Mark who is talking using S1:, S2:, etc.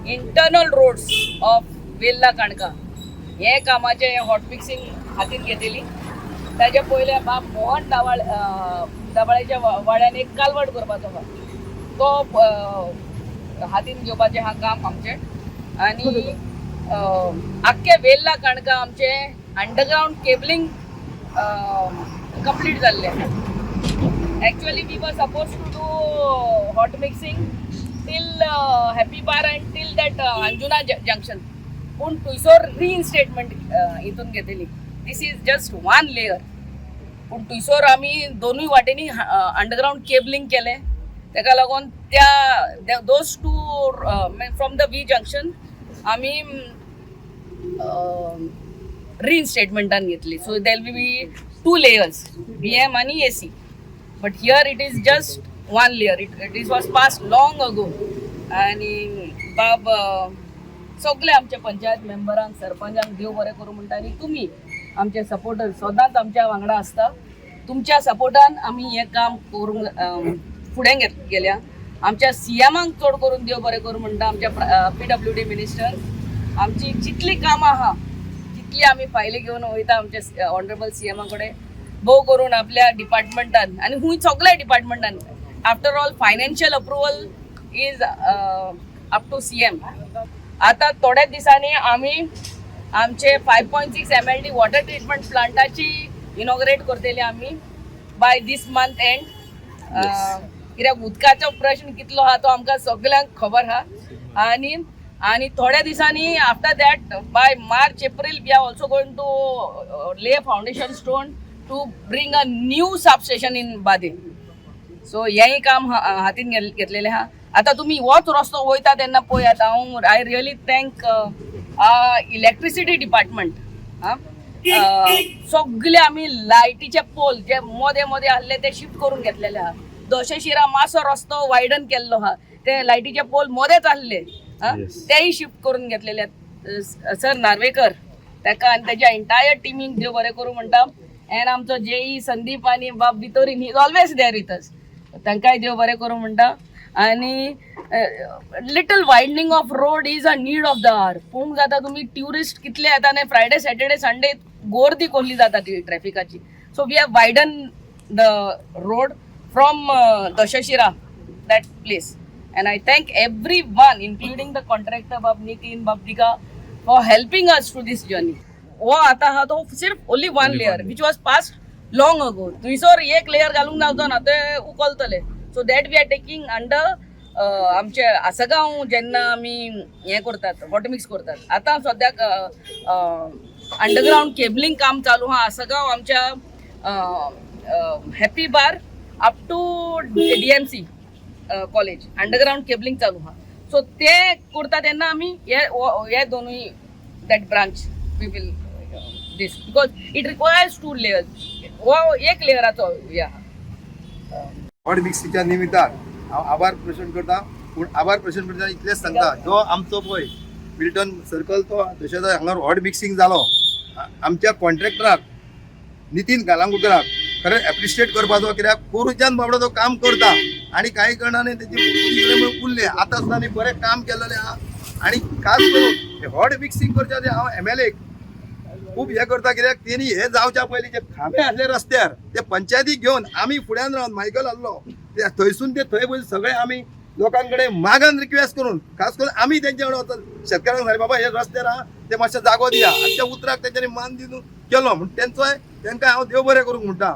S1: Internal roads of Velha काणका हे कामाचे hot mixing हातीन घेतली. ताजे पयले बाब मोहन दाबाळेच्या वाड्यान एक कालवट करपाचो आहा तो हातीन घेवपाचें हा काम आमचे. आणि आख्खे वेल्ला काणका आमचे अंडरग्राउंड केबलिंग कंप्लीट जाल्ले. Actually, we were supposed to do hot mixing till Happy Bar and till that Anjuna junction. पण तुयसोर reinstatement इथून घेतली. This is just one layer. पण तुयसोर आम्ही दोन्ही वाटेनी अंडरग्राउंड केबलिंग केले. तेका लागून त्या those two from the V junction आम्ही reinstatementan घेतली. So there will be two layers, BM आणि AC. But here it is just one layer. It was passed long ago. आणि बाब सगळे आमच्या पंचायत मेंबरांक सरपंचांक देव बरें करूं म्हणटा. आनी तुमी आमचे सपोर्टर सदांच आमच्या वांगडा आसता. तुमच्या सपोर्टान आमी हें काम करूंक फुडें गेल्या. आमच्या सीएमांक चड करून देव बरें करूं म्हणटा. आमच्या PWD मिनिस्टर आमची जितली कामां आहा तितली आमी फायली घेवन वयता आमच्या ऑनरेबल सीएमा कडेन. भोव करून आपल्या डिपार्टमेंटान आणि हुंय सगळ्या डिपार्टमेंटान after all financial approval is up to CM. आता थोड्या दिसांनी आम्ही आमचे 5.6 MLD वॉटर ट्रीटमेंट प्लांटाची इनॉग्रेट करतली आम्ही बाय दिस मंथ एंड. कित्याक उदकाचो प्रश्न कितलो आहा तो आमकां सगळ्यांक खबर आहा. आणि थोड्या दिसांनी after that by March April we are also going to lay foundation stone to bring a new substation in Bade. So हेंय काम हातीन घेतलेले हा. आता तुम्ही होच रस्तो वयता तेन्ना पळयात हांव I really thank electricity department. सगळे आमी लायटीचे पोल जे मोदे मोदे आसले ते शिफ्ट करून घेतलेले हा. दशशिरा मातसो रस्तो वायडन केल्लो हा. ते लायटीचे पोल मोदेच आसले तेही शिफ्ट करून घेतलेले. सर नार्वेकर ताका आनी तेज्या एंटायर टिमीक देव बरें करूं म्हणटा. एंड आमचो JE संदीप आणि बाब भितोरीन he is always there with us. तांकांय देव बरें करूं म्हणटा. आणि little widening of road is a need of the hour. पूण जाता तुमी ट्युरिस्ट कितले येता आनी फ्रायडे सॅटर्डे संडे गर्दी कसली जाता ती ट्रॅफिकाची. So we have widen the road from दशशिरा that place. And I thank everyone including the contractor बाब नितीन बाब दिगा for helping us to this journey. वो आता हा तो सिर्फ only one layer which was pass long ago. थंयसर एक लेयर घालूंक जावचो ना ते उकलतले. So that we are taking under आमचे आसगांव जेन्ना आमी हें करतात हॉट मिक्स करतात. आतां सद्याक अंडरग्राउंड केबलिंग काम चालू आहा आसगांव आमच्या happy bar up to DMC college underground cabling चालू आहा. सो ते करता तेन्ना आमी हे दोनूय that branch we will this because it requires two layers. वो एक लेयराचो या
S2: हॉट मिक्सिंगच्या निमित्तान हांव आभार प्रकट करता. पूण आभार प्रकट करता इतलेंच सांगता जो आमचो पळय विल्टन सर्कल तो जशें हांगा हॉट मिक्सिंग जालो आमच्या कॉन्ट्रॅक्टराक नितीन गालांगुकराक खरें एप्रिशिएट करपाचो. कित्याक कोरूच्यान बाबडो तो काम करता आणि काही कारणाने तेजी उरले आतां सुद्दां आनी बरें काम केल्लेलें आहा. आणि खास करून हॉट मिक्सिंग करच्या खातीर हांव MLA खूब हे करता. कित्याक तेणी हे जावच्या पयलीं जे खांबे आसले रस्त्यार ते पंचायतीक घेवन आमी फुड्यान रावन मायकल आहलो ते थंयसून ते थंय पयलीं सगळे आमी लोकांकडे मागान रिक्वेस्ट करून खास करून आमी तेंचे कडेन वचून शेतकारांक सांगले बाबा हे रस्त्यार आहा ते मातशें जागो दिया. आनी त्या उतराक तेंच्यांनी मान दिवन केलो म्हण तेंचोय तांकां हांव देव बरें करूंक म्हणटा.